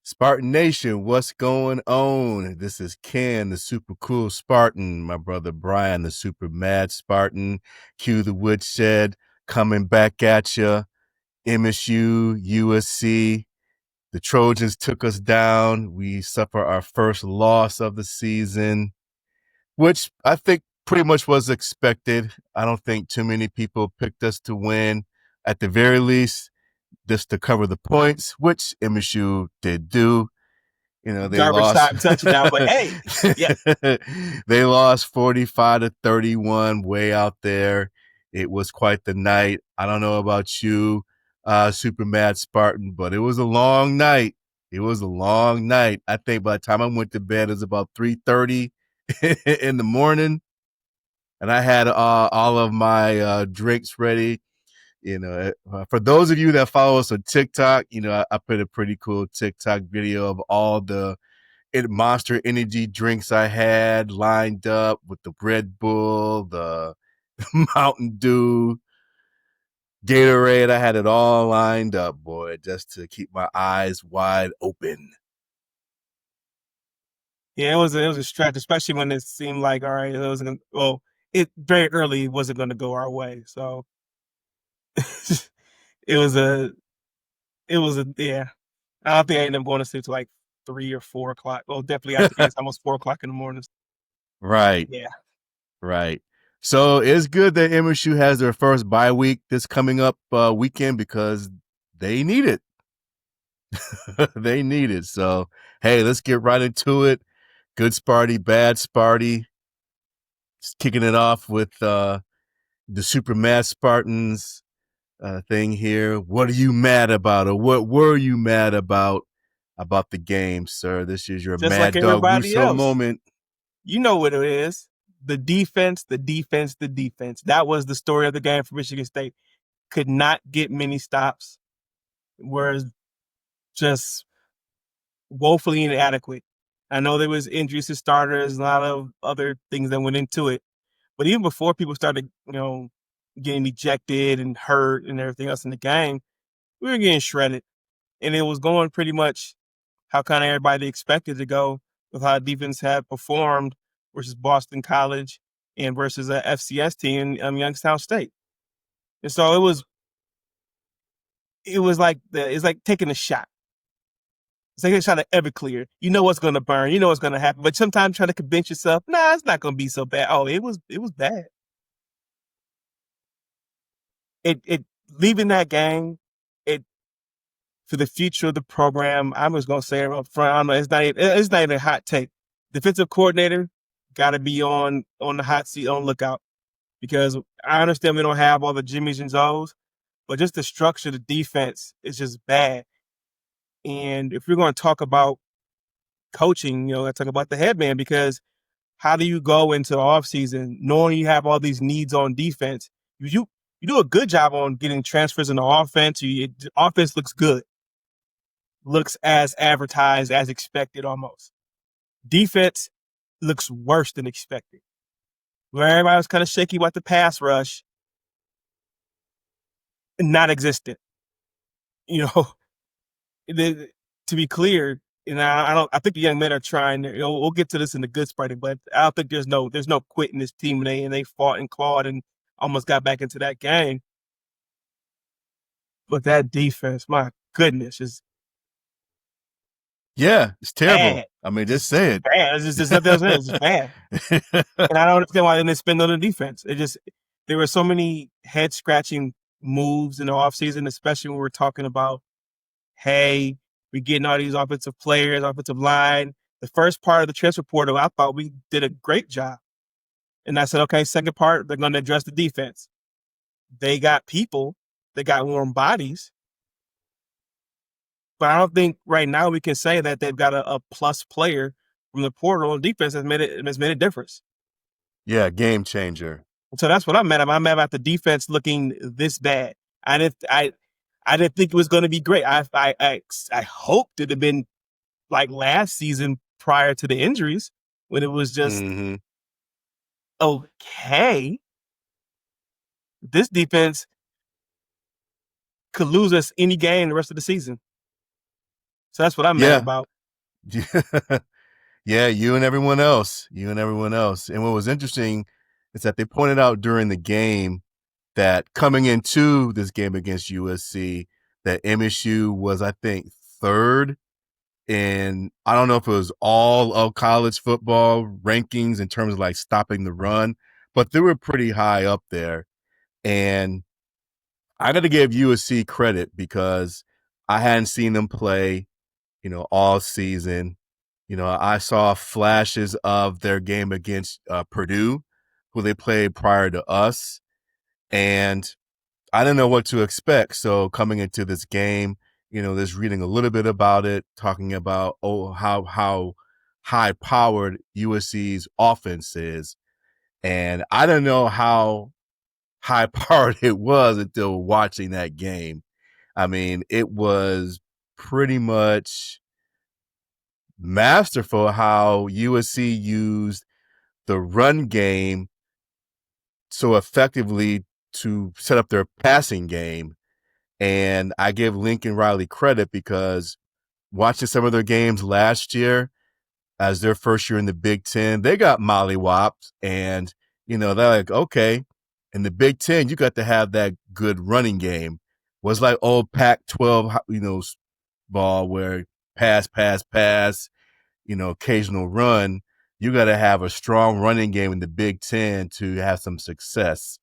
Spartan Nation, what's going on? This is Ken, the super cool Spartan, my brother Brian, the super mad Spartan, Q the Woodshed, coming back at you. MSU, USC, the Trojans took us down. We suffer our first loss of the season, which I think pretty much was expected. I don't think too many people picked us to win. At the very least, just to cover the points, which MSU did do. You know, they Garbage lost time touchdown, but hey, yeah. They lost 45-31 way out there. It was quite the night. I don't know about you, Super Mad Spartan, but it was a long night. It was a long night. I think by the time I went to bed, it was about 3:30 in the morning, and I had all of my drinks ready. You know, for those of you that follow us on TikTok, you know, I put a pretty cool TikTok video of all the Monster Energy drinks I had lined up with the Red Bull, the Mountain Dew, Gatorade. I had it all lined up, boy, just to keep my eyes wide open. Yeah, it was a stretch, especially when it seemed like, all right, it very early wasn't going to go our way. So it was a yeah. I don't think I ended up going to sleep till like 3 or 4 o'clock. Well, definitely after it's almost 4 o'clock in the morning. Right. Yeah. Right. So it's good that MSU has their first bye week this coming up weekend because they need it. They need it. So, hey, let's get right into it. Good Sparty, bad Sparty. Just kicking it off with the Super Mad Spartans thing here. What are you mad about, or what were you mad about the game, sir? This is your Just Mad like Dog everybody Russo else. moment. You know what it is. The defense, the defense, the defense. That was the story of the game for Michigan State. Could not get many stops. Whereas just woefully inadequate. I know there was injuries to starters, a lot of other things that went into it. But even before people started, getting ejected and hurt and everything else in the game, we were getting shredded. And it was going pretty much how kind of everybody expected to go with how defense had performed versus Boston College and versus a FCS team in Youngstown State. And so it's like taking a shot. It's like a shot of Everclear. You know what's going to burn. You know what's going to happen. But sometimes try to convince yourself, nah, it's not going to be so bad. Oh, it was bad. It leaving that game, for the future of the program, I'm just gonna say it up front. I don't know, it's not even a hot take. Defensive coordinator got to be on the hot seat, on lookout, because I understand we don't have all the Jimmys and Zoes, but just the structure of the defense is just bad. And if we're going to talk about coaching, I talk about the head man, because how do you go into the offseason knowing you have all these needs on defense? You do a good job on getting transfers in the offense. The offense looks good. Looks as advertised, as expected almost. Defense looks worse than expected. Where everybody was kind of shaky about the pass rush, non-existent. To be clear, I think the young men are trying. We'll get to this in the good Sparty, but I don't think there's no quitting this team, and they fought and clawed and almost got back into that game. But that defense, my goodness, is it's terrible. bad. I mean, just say it. Bad. It's just nothing else. It's just bad. And I don't understand why they didn't spend on the defense. There were so many head scratching moves in the offseason, especially when we're talking about, hey, we're getting all these offensive players, offensive line. The first part of the transfer portal, I thought we did a great job. And I said, okay, second part, they're going to address the defense. They got people, they got warm bodies. But I don't think right now we can say that they've got a plus player from the portal on defense has made a difference. Yeah, game changer. So that's what I'm mad about. I'm mad about the defense looking this bad. I didn't think it was going to be great. I hoped it had been like last season prior to the injuries when it was just Mm-hmm. okay. This defense could lose us any game the rest of the season. So that's what I'm mad Yeah. about. Yeah, you and everyone else. You and everyone else. And what was interesting is that they pointed out during the game that coming into this game against USC, that MSU was, I think, third in, I don't know if it was all of college football rankings in terms of like stopping the run, but they were pretty high up there. And I got to give USC credit because I hadn't seen them play, all season. I saw flashes of their game against Purdue, who they played prior to us, and I didn't know what to expect. So coming into this game, just reading a little bit about it, talking about how high powered USC's offense is, and I didn't know how high powered it was until watching that game. I mean, it was pretty much masterful how USC used the run game so effectively to set up their passing game. And I give Lincoln Riley credit because watching some of their games last year as their first year in the Big Ten, they got mollywopped. And, they're like, okay, in the Big Ten, you got to have that good running game. Was like old Pac 12, ball where pass, pass, pass, occasional run. You got to have a strong running game in the Big Ten to have some success.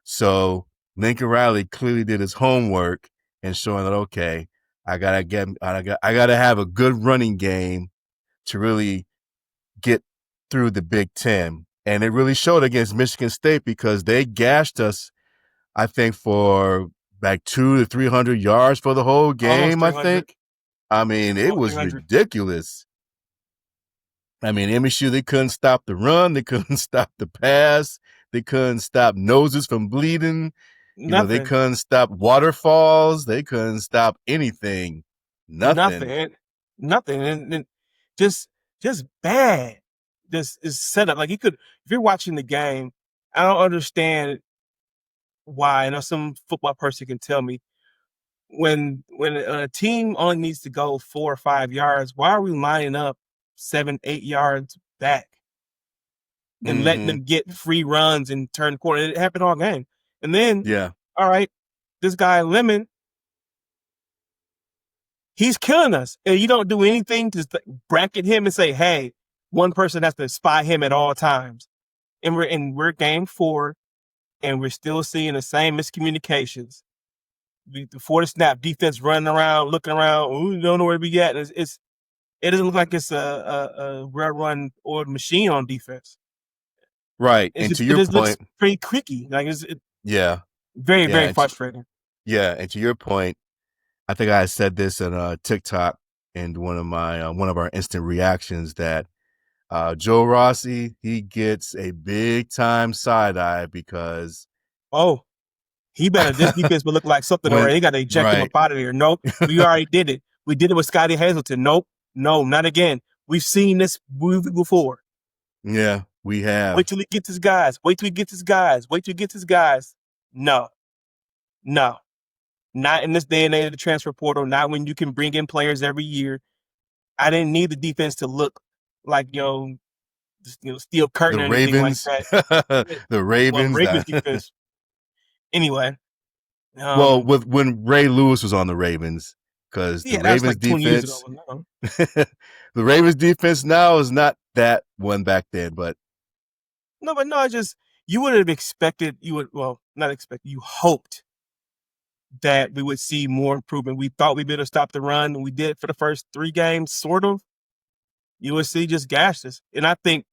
So Lincoln Riley clearly did his homework and showing that, okay, I gotta have a good running game to really get through the Big Ten. And it really showed against Michigan State because they gashed us, I think, for like 200 to 300 yards for the whole Almost game, I 300. think. I mean, it Almost was 300. ridiculous. I mean, MSU, they couldn't stop the run. They couldn't stop the pass. They couldn't stop noses from bleeding. They Nothing. couldn't stop waterfalls. They couldn't stop anything. Nothing. Nothing. Nothing. And just just bad. This is set up. Like you could if you're watching the game, I don't understand why. I know some football person can tell me when a team only needs to go 4 or 5 yards, why are we lining up 7, 8 yards back and letting Mm-hmm. them get free runs and turn the corner? It happened all game. And then, Yeah. all right, this guy Lemon, he's killing us. And you don't do anything to bracket him and say, hey, one person has to spy him at all times. And we're game 4, and we're still seeing the same miscommunications. Before the snap, defense running around, looking around. We don't know where we at. It doesn't look like it's a well-run or machine on defense. Right. And to It your just looks point, pretty creaky. Like it's yeah. very, Yeah. very frustrating. And to your point, I think I said this on TikTok in one of our instant reactions that Joe Rossi, he gets a big time side eye because Oh, this defense would look like something when already. They got to eject him right, up out of here. Nope, we already did it. We did it with Scotty Hazleton. Nope, no, not again. We've seen this movie before. yeah, we have Wait till he gets his guys. Wait till he gets his guys. Wait till he gets his guys. No, no. Not in this day and age of the transfer portal, not when you can bring in players every year. I didn't need the defense to look like, Steel the Curtain or anything like Ravens, that. the Well, Ravens. Ravens defense. Anyway, Well, with when Ray Lewis was on the Ravens, because the yeah, that was Ravens like 20 years ago. defense, No. the Ravens defense now is not that one back then, but No, but no, you would have expected, not expected, you hoped that we would see more improvement. We thought we'd be able to stop the run, and we did for the first 3 games, sort of. USC just gashed us. And I think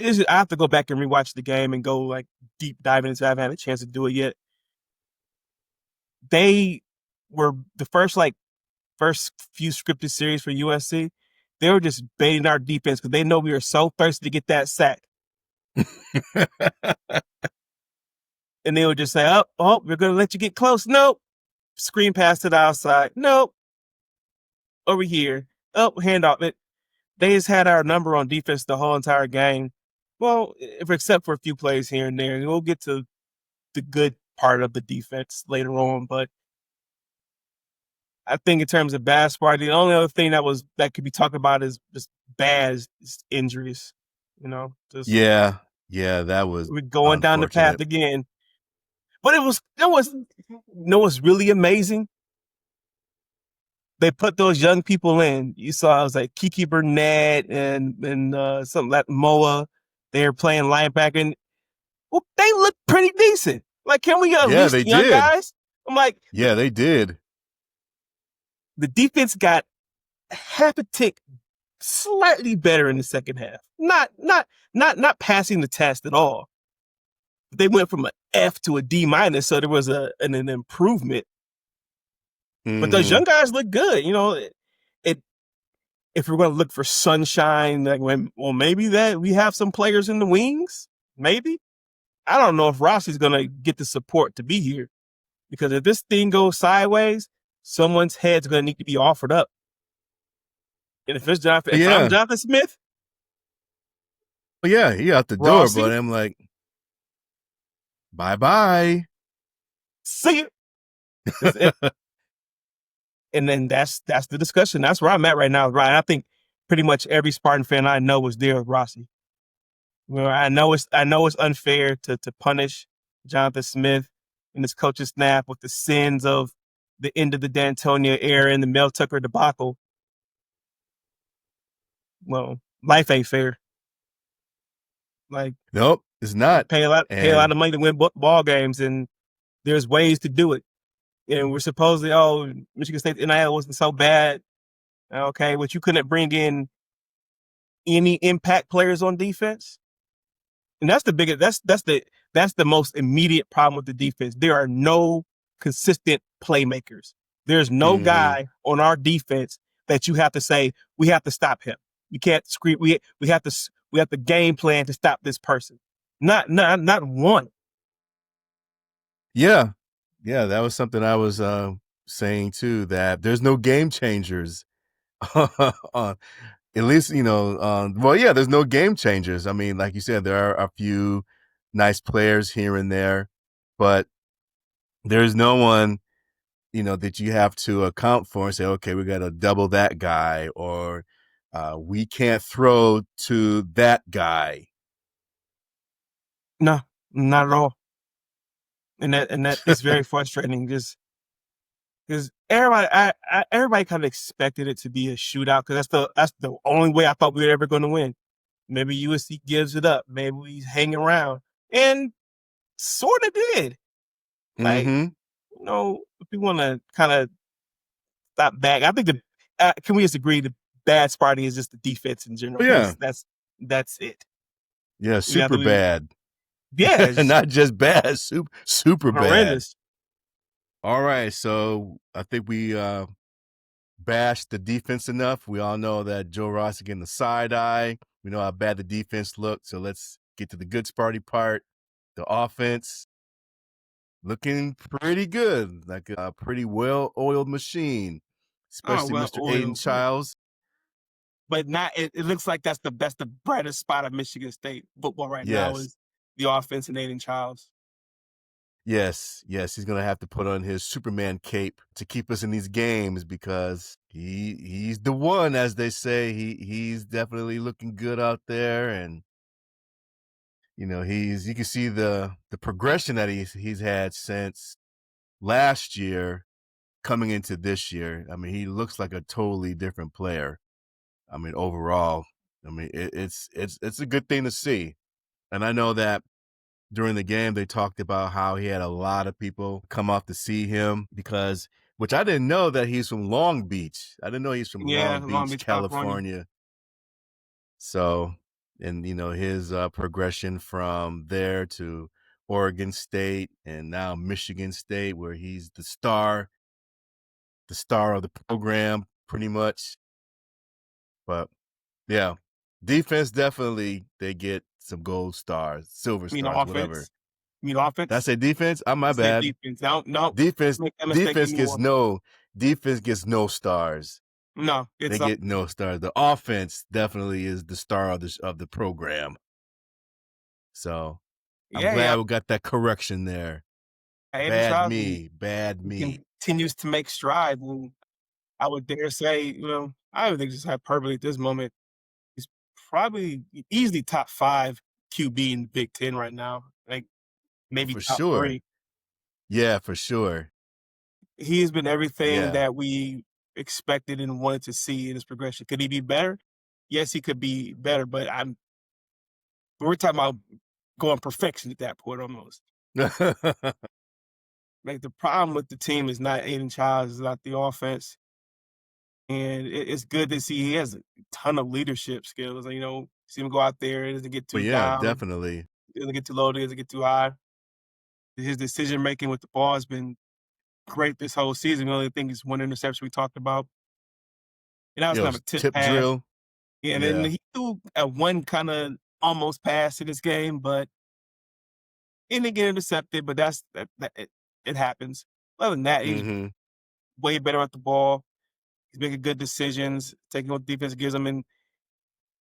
I have to go back and rewatch the game and go like deep diving into it. I haven't had a chance to do it yet. They were the first few scripted series for USC. They were just baiting our defense because they know we were so thirsty to get that sack. And they would just say, oh, we're going to let you get close. Nope. Screen pass to the outside. Nope. Over here. Oh, handoff. they just had our number on defense the whole entire game. Well, if except for a few plays here and there, and we'll get to the good part of the defense later on. But I think in terms of basketball, the only other thing that could be talked about is just bad is injuries. You know, just Yeah, yeah, that was we're going down the path unfortunate. again. But it was you know what's really amazing? They put those young people in. You saw it was like Kiki Burnett and something like Moa. They were playing linebacker, and well, they look pretty decent. Like, can we Yeah, unleash they the young did. guys? I'm like, Yeah, they did. the defense got half a tick slightly better in the second half. Not passing the test at all. They went from an F to a D minus, so there was an improvement. But those Mhm. young guys look good. You know, it if we're going to look for sunshine, like maybe that we have some players in the wings. Maybe I don't know if Rossi's going to get the support to be here because if this thing goes sideways, someone's head's going to need to be offered up. And if I'm Yeah. Jonathan Smith, Well, yeah, he out the door, but Rossi, I'm like, bye-bye. see it. And then that's the discussion. That's where I'm at right now, Ryan. I think pretty much every Spartan fan I know was there with Rossi. Well, I know it's unfair to punish Jonathan Smith and his coaching staff with the sins of the end of the D'Antonio era and the Mel Tucker debacle. Well, life ain't fair. Like Nope, it's you not. pay a lot And of money to win ball games, and there's ways to do it. And we're supposedly, Michigan State NIL wasn't so bad. Okay, but you couldn't bring in any impact players on defense. And that's the biggest that's the most immediate problem with the defense. There are no consistent playmakers. There's no mhm. guy on our defense that you have to say we have to stop him. We can't scream. We have to game plan to stop this person. Not one. Yeah. Yeah, that was something I was saying too, that there's no game changers. At least, well, yeah, there's no game changers. I mean, like you said, there are a few nice players here and there, but there's no one, that you have to account for and say, okay, we got to double that guy, or we can't throw to that guy. No, not at all. And that is very frustrating. Just because everybody kind of expected it to be a shootout because that's the only way I thought we were ever going to win. Maybe USC gives it up. Maybe we hang around, and sort of did. Like, Mm-hmm. if we want to kind of stop back, I think can we just agree the bad Sparty is just the defense in general? Oh, yeah. That's it. Yeah, We have to super be bad. yeah, it's just Not just bad, super bad. horrendous. All right, so I think we bashed the defense enough. We all know that Joe Rossi getting the side eye. We know how bad the defense looked. So let's get to the good Sparty part. The offense looking pretty good, like a pretty well-oiled machine, Oh especially well, Mr. Aiden oil, Childs. but not. It looks like that's the brightest spot of Michigan State football right now Yes, is the offense and Aiden Childs. yes, yes. He's gonna have to put on his Superman cape to keep us in these games because he's the one, as they say. He's definitely looking good out there, and you can see the progression that he's had since last year coming into this year. I mean, he looks like a totally different player. I mean, overall, I mean, it's a good thing to see. And I know that during the game they talked about how he had a lot of people come out to see him because, which I didn't know that he's from Long Beach. I didn't know he's from Yeah, Long Long Beach, Beach, California. California. So, and his progression from there to Oregon State and now Michigan State, where he's the star of the program, pretty much. But yeah, defense definitely they get some gold stars, silver I mean stars, whatever. offense. I mean Did I offense. say defense? I'm my I said bad. defense. No, Defense make that mistake defense gets anymore. no defense gets no stars. No, They it's get no stars. The offense definitely is the star of the program. So I'm yeah, yeah. glad we got that correction there. Aiden Bad Child me, bad me. continues to make strides, and I would dare say, I don't think just hyperbole at this moment. He's probably easily top 5 QB in the Big Ten right now, like maybe For top sure. 3. Yeah, for sure. He has been everything Yeah, that we expected and wanted to see in his progression. Could he be better? Yes, he could be better, but we're talking about going perfection at that point almost. Like the problem with the team is not Aiden Childs, is not the offense. And it's good to see he has a ton of leadership skills. See him go out there, it doesn't get but too yeah, down, definitely. it doesn't get too low, it doesn't get too high. His decision making with the ball has been great this whole season. The only thing is one interception we talked about. And that was kind of a tip Tip pass. drill. Yeah, and then Yeah. he threw a one kind of almost pass in this game, but it didn't get intercepted. But it happens. Other than that, he's Mm-hmm. way better at the ball. He's making good decisions, taking what defense gives him. And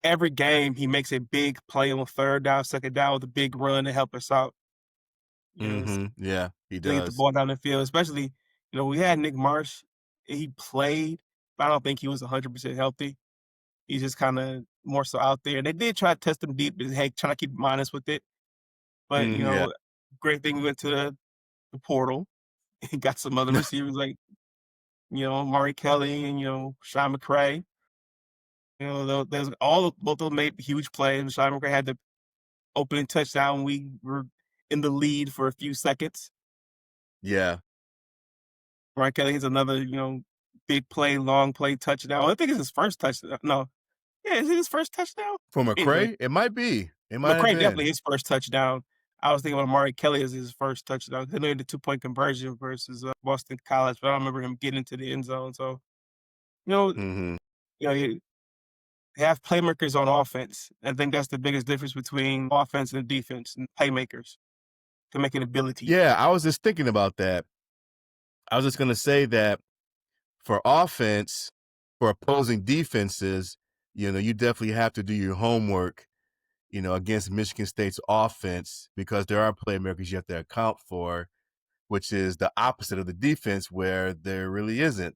every game, he makes a big play on third down, second down with a big run to help us out. So Mm-hmm. Yeah, he to get the does. ball down the field, especially, we had Nick Marsh. He played, but I don't think he was 100% healthy. He's just kind of more so out there. They did try to test him deep, but hey, trying to keep him honest with it. But, Mm, yeah. great thing we went to the portal and got some other receivers like, Murray Kelly and, Sean McCray. There's both of them made huge plays. Sean McCray had the opening touchdown. We were in the lead for a few seconds. Yeah. Murray Kelly has another, big play, long play touchdown. I think it's his first touchdown. No. Yeah, is it his first touchdown? For Anyway, McCray, it might be. It might have McCray been. definitely his first touchdown. I was thinking about Amari Kelly as his first touchdown. He made the 2-point conversion versus Boston College, but I don't remember him getting into the end zone. So, you know, Mm-hmm. you have playmakers on offense. I think that's the biggest difference between offense and defense and playmakers to make an ability. Yeah, I was just thinking about that. I was just gonna say that for offense, for opposing defenses, you definitely have to do your homework, against Michigan State's offense because there are playmakers you have to account for, which is the opposite of the defense where there really isn't.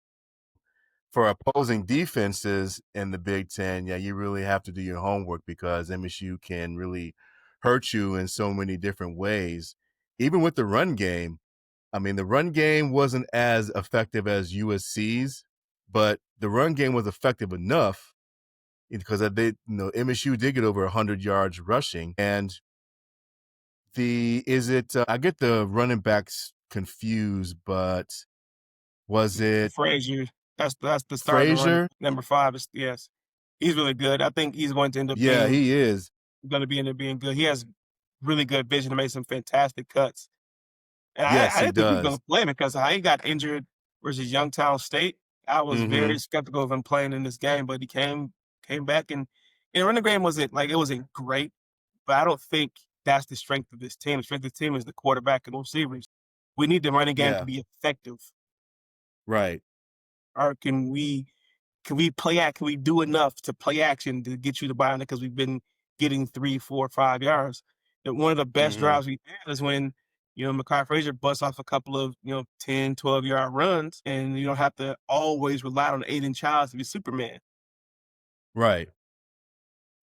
For opposing defenses in the Big Ten, yeah, you really have to do your homework because MSU can really hurt you in so many different ways. Even with the run game, I mean, the run game wasn't as effective as USC's, but the run game was effective enough because MSU did get over 100 yards rushing. And I get the running backs confused, but was it Frazier, that's the starting running Frazier? number 5 is yes. He's really good. I think he's going to end up Yeah, being he is. gonna be end up being good. He has really good vision to make some fantastic cuts. And Yes, I he didn't think we were does. gonna play him because how he got injured versus Youngstown State. I was Mm-hmm. very skeptical of him playing in this game, but he came back and running game it wasn't great, but I don't think that's the strength of this team. The strength of the team is the quarterback and receivers. We need the running game to Yeah, be effective. right. Or can we do enough to play action to get you the ball because we've been getting 3, 4, 5 yards. And one of the best Mm-hmm. drives we had is when, Mekhi Frazier busts off a couple of, 10, 12-yard runs, and you don't have to always rely on Aiden Childs to be Superman. Right.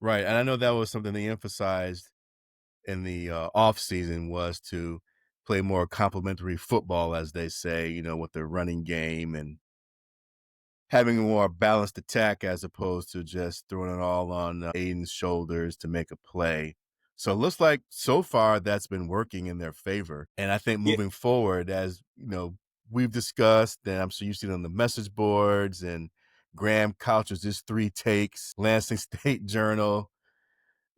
Right. And I know that was something they emphasized in the off season was to play more complementary football, as they say, with their running game and having a more balanced attack as opposed to just throwing it all on Aiden's shoulders to make a play. So it looks like so far that's been working in their favor. And I think Yeah, moving forward, as we've discussed, and I'm sure you've seen on the message boards and Graham Couch's just 3 takes, Lansing State Journal,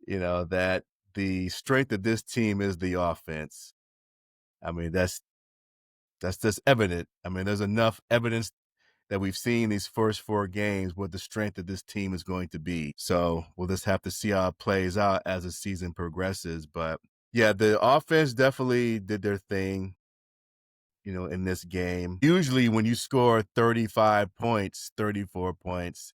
that the strength of this team is the offense. I mean, that's just evident. I mean, there's enough evidence that we've seen these first 4 games what the strength of this team is going to be. So we'll just have to see how it plays out as the season progresses. But yeah, the offense definitely did their thing. in this game. Usually when you score 35 points, 34 points,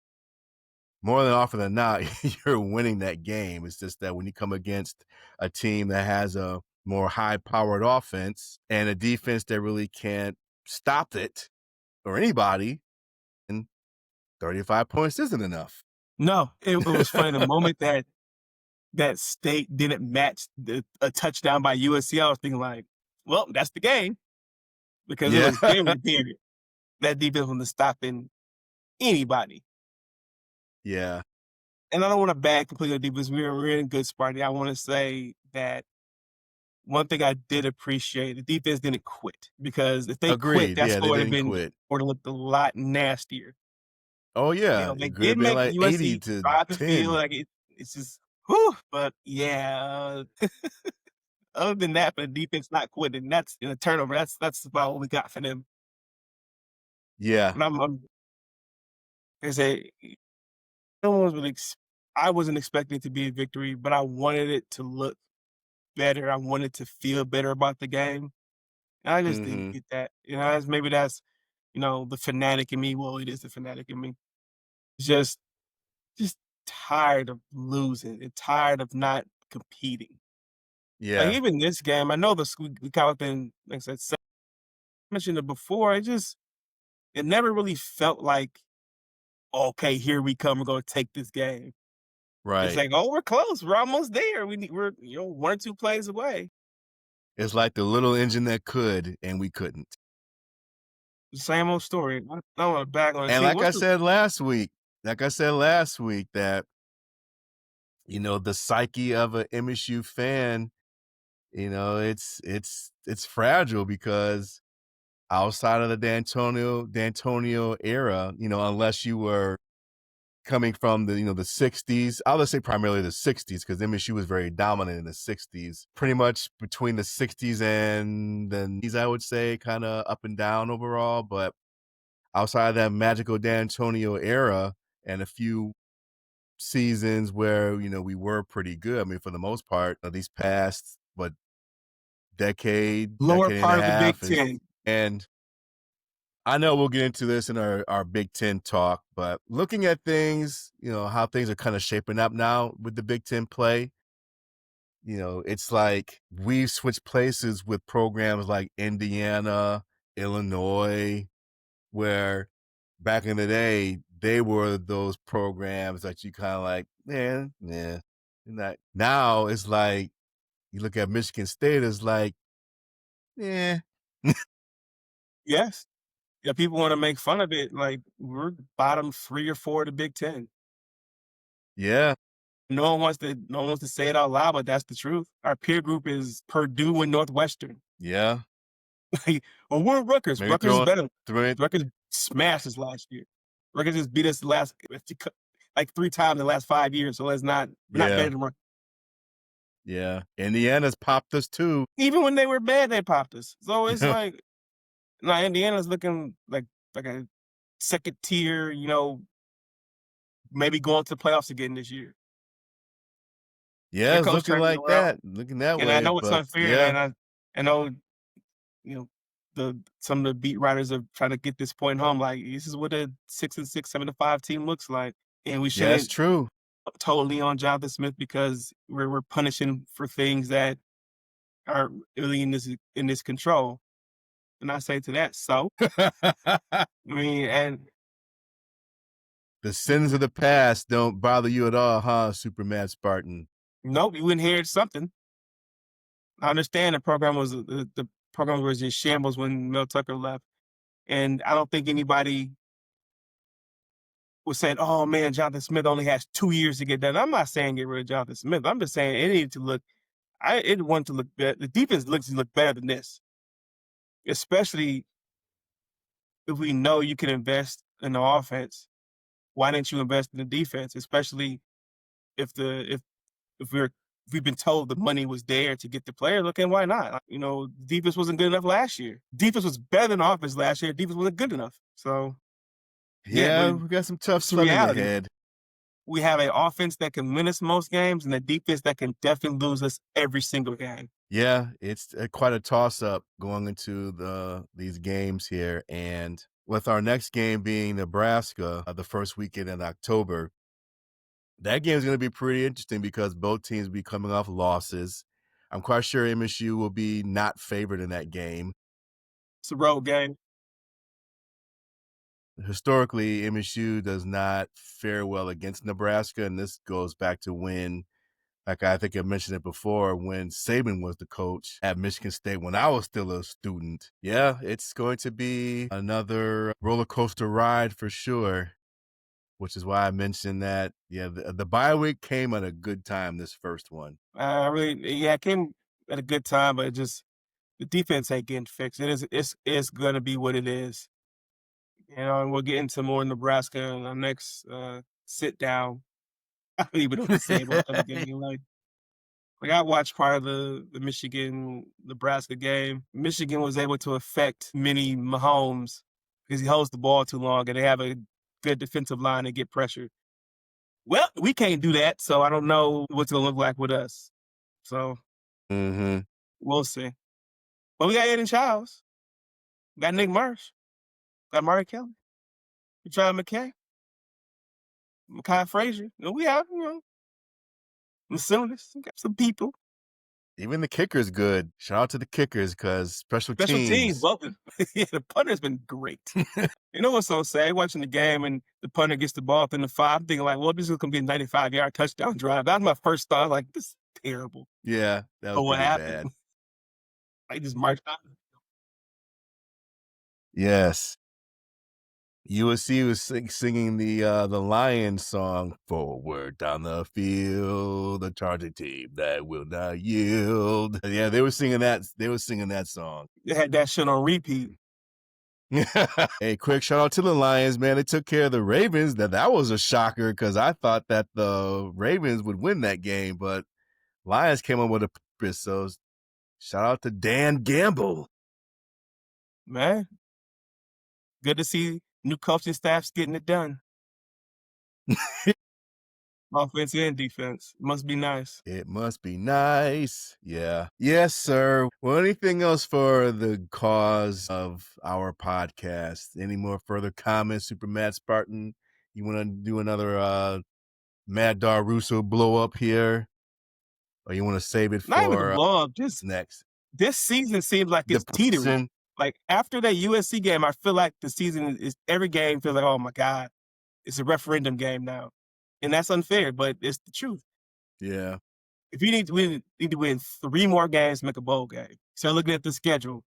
more than often than not, you're winning that game. It's just that when you come against a team that has a more high-powered offense and a defense that really can't stop it or anybody, and 35 points isn't enough. No, it was funny. The moment that State didn't match a touchdown by USC, I was thinking like, well, that's the game, because it Yeah. was very clear that defense wasn't stopping anybody. Yeah. And I don't want to bag completely the defense. We're in good spot. I want to say that one thing I did appreciate, the defense didn't quit, because if they quit, Agreed. that Yeah, they score didn't quit. would have looked a lot nastier. Oh, You yeah. know, they It could have did been make like 80 USC to drive the field. 10. Like it's just, whew, but yeah. Other than that, for the defense not quitting, that's in a turnover. That's about what we got for them. Yeah. And I say, no one was really. I wasn't expecting it to be a victory, but I wanted it to look better. I wanted to feel better about the game. And I just didn't Mhm. get that. Maybe that's the fanatic in me. Well, it is the fanatic in me. Just just tired of losing and tired of not competing. Like Yeah. even this game, I know we caught up in, like I said, mentioned it before. It never really felt like, okay, here we come. We're gonna take this game. It's Right. like, oh, we're close. We're almost there. We're one or two plays away. It's like the little engine that could, and we couldn't. Same old story. I don't want to bag on the And team. like What's I the said last week, that, the psyche of a MSU fan, it's fragile because outside of the D'Antonio era, unless you were coming from the 60s, I would say primarily the 60s because MSU was very dominant in the 60s. Pretty much between the 60s and the 90s, I would say, kind of up and down overall. But outside of that magical D'Antonio era and a few seasons where we were pretty good. I mean, for the most part, these past lower decade and a part of the Big half is, Ten? and I know we'll get into this in our Big Ten talk, but looking at things, how things are kind of shaping up now with the Big Ten play, it's like we've switched places with programs like Indiana, Illinois, where back in the day, they were those programs that you kind of like, yeah. Not. Now it's like you look at Michigan State, it's like, yeah, Yes. Yeah, people want to make fun of it. Like we're bottom 3 or 4 of the Big Ten. yeah, No one wants to say it out loud, but that's the truth. Our peer group is Purdue and Northwestern. yeah. Like, well, we're Rutgers. Maybe Rutgers is better. throw it, Rutgers smashed us last year. Rutgers just beat us the last like 3 times in the last 5 years. So we're not better yeah, than Rutgers. yeah. Indiana's popped us too. Even when they were bad, they popped us. So it's like, no, Indiana's looking like a second tier, maybe going to the playoffs again this year. Yeah, Their it's coach looking turned it like around. that, looking that And I way. know it's But unfair, yeah, and I know, you know, some of the beat writers are trying to get this point home. Like, this is what a 6-6, 7-5 team looks like. And we yeah, it's shouldn't true. totally on Jonathan Smith because we're punishing for things that are really in this control. And I say to that, so I mean, and The sins of the past don't bother you at all, huh, Superman Spartan? nope, you inherited something. I understand the program was in shambles when Mel Tucker left, and I don't think anybody was saying, "Oh man, Jonathan Smith only has 2 years to get done." I'm not saying get rid of Jonathan Smith. I'm just saying it needed to look. It wanted to look better. The defense looks to look better than this, especially if we know you can invest in the offense. Why didn't you invest in the defense? Especially if the if we're if we've been told the money was there to get the player. Look, and why not? Like, defense wasn't good enough last year. Defense was better than offense last year. Defense wasn't good enough. So yeah, Yeah, but we got some tough it's the sledding reality. ahead. We have an offense that can win us most games and a defense that can definitely lose us every single game. Yeah, it's quite a toss up going into these games here, and with our next game being Nebraska, the first weekend in October, that game is going to be pretty interesting because both teams will be coming off losses. I'm quite sure MSU will be not favored in that game. It's a road game. Historically, MSU does not fare well against Nebraska, and this goes back to when, like I think I mentioned it before, when Saban was the coach at Michigan State when I was still a student. Yeah, it's going to be another roller coaster ride for sure, which is why I mentioned that. Yeah, the bye week came at a good time, this first one. Yeah, it came at a good time, but it just the defense ain't getting fixed. It's gonna be what it is. You know, and we'll get into more Nebraska in our next sit down. I don't even know what to say about the game. Like I watched part of the Michigan Nebraska game. Michigan was able to affect mini Mahomes because he holds the ball too long and they have a good defensive line and get pressure. Well, we can't do that, so I don't know what's gonna look like with us. So Hmm. we'll see. But we got Aiden Childs, got Nick Marsh, got Murray Kelly, we John McKay, Makai Frazier. And we have, Msu'S, we got some people. Even the kicker's good. Shout out to the kickers because special Special teams, teams. both. Yeah, the punter's been great. You know what's so sad? Watching the game and the punter gets the ball up in the 5, I'm thinking like, well, this is gonna be a 95-yard touchdown drive. That was my first thought. Like, this is terrible. Yeah, that was Oh, what pretty happened? bad. I just marched out. Yes. USC was singing the Lions song, "Forward down the field, the charging team that will not yield." Yeah, they were singing that. They were singing that song. They had that shit on repeat. Hey, quick shout out to the Lions, man! They took care of the Ravens. That was a shocker because I thought that the Ravens would win that game, but Lions came up with a purpose. So shout out to Dan Gamble. Man, good to see new coaching staffs getting it done. Offense and defense. Must be nice. It must be nice. Yeah. Yes, sir. Well, anything else for the cause of our podcast? Any more further comments, Super Mad Spartan? You want to do another Mad Dar Russo blow up here? Or you want to save it Not even the for blow up, just next? this season seems like it's teetering. Depression. Like after that USC game, I feel like the season is every game feels like, oh my God, it's a referendum game now. And that's unfair, but it's the truth. Yeah. If you need to win, need to win 3 more games to make a bowl game. So looking at the schedule,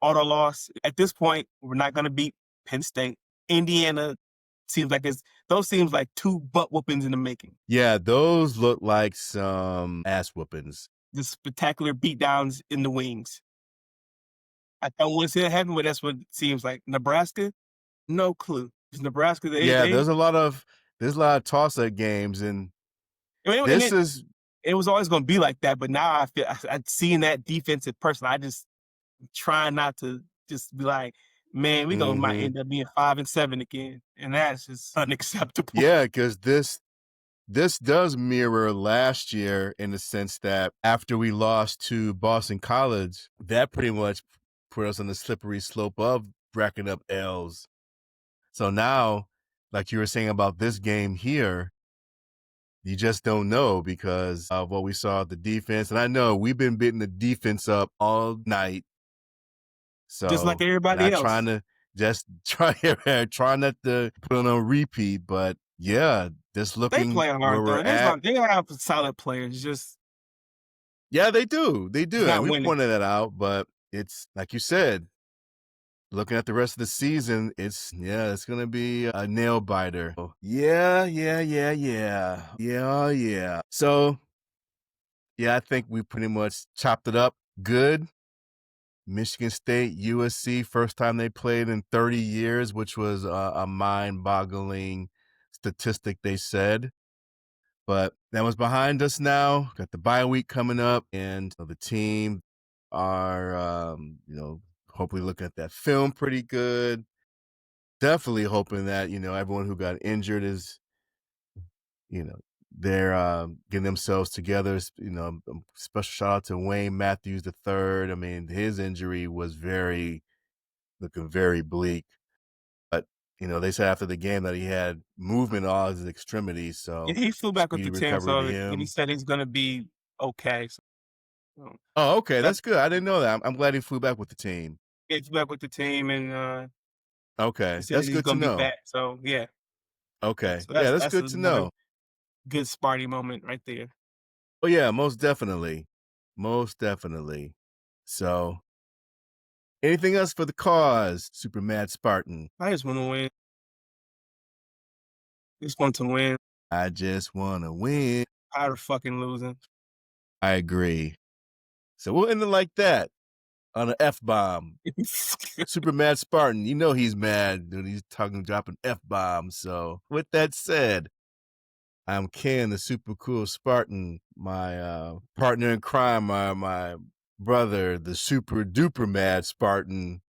auto loss. At this point, we're not gonna beat Penn State. Indiana seems like those seems like 2 butt whoopings in the making. Yeah, those look like some ass whoopings. Just spectacular beatdowns in the wings. I don't want to see that happen, but that's what it seems like. Nebraska, no clue. It's Nebraska, Yeah, there's a lot of toss up games, and I mean, and this is it was always going to be like that. But now I feel I've seen that defensive person. I just try not to just be like, man, we gonna might mhm. end up being 5-7 again, and that's just unacceptable. Yeah, because this does mirror last year in the sense that after we lost to Boston College, that pretty much put us on the slippery slope of racking up L's. So now, like you were saying about this game here, you just don't know because of what we saw at the defense. And I know we've been beating the defense up all night. Just like So everybody not else. trying to just try not to put it on repeat, but yeah, just They looking play where hard we're though. at. They have solid players, just Yeah, they do. They do. And not we winning. pointed that out, but it's like you said, looking at the rest of the season, it's gonna be a nail biter. Oh, yeah, yeah, yeah, yeah. Yeah, yeah. So yeah, I think we pretty much chopped it up good. Michigan State, USC, first time they played in 30 years, which was a mind boggling statistic, they said. But that was behind us now. Got the bye week coming up, and the team are, hopefully looking at that film pretty good. Definitely hoping that, everyone who got injured is, you know, they're getting themselves together. You know, special shout out to Wayne Matthews III. I mean, his injury was looking very bleak. But you know, they said after the game that he had movement in all his extremities. Yeah, So he flew back with speedy the team, recovery to so and he him. said he's gonna be okay. So, Oh, okay, that that's good. I didn't know that. I'm glad he flew back with the team. he flew back with the team, and he Okay, said that's he's good to gonna be know. back. So yeah, Okay, so yeah, that's that's that's good to another know. good Sparty moment right there. Oh yeah, most definitely, most definitely. So, anything else for the cause, Super Mad Spartan? I just want to win. Just want to win. I just want to win. Tired of fucking losing. I agree. So we'll end it like that on an F bomb. Super Mad Spartan, you know he's mad when he's dropping F bombs. So with that said, I'm Ken, the super cool Spartan, my partner in crime, my brother, the super duper mad Spartan,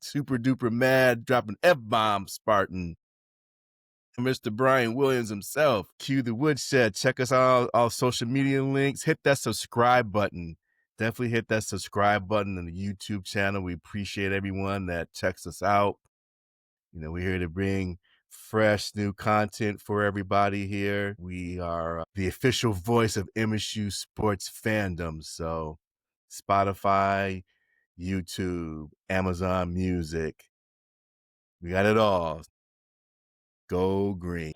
super duper mad dropping F bomb Spartan. Mr. Brian Williams himself. Cue the woodshed. Check us out on all social media links. Hit that subscribe button. Definitely hit that subscribe button on the YouTube channel. We appreciate everyone that checks us out. You know, we're here to bring fresh new content for everybody here. We are the official voice of MSU sports fandom. So Spotify, YouTube, Amazon Music. We got it all. Go green.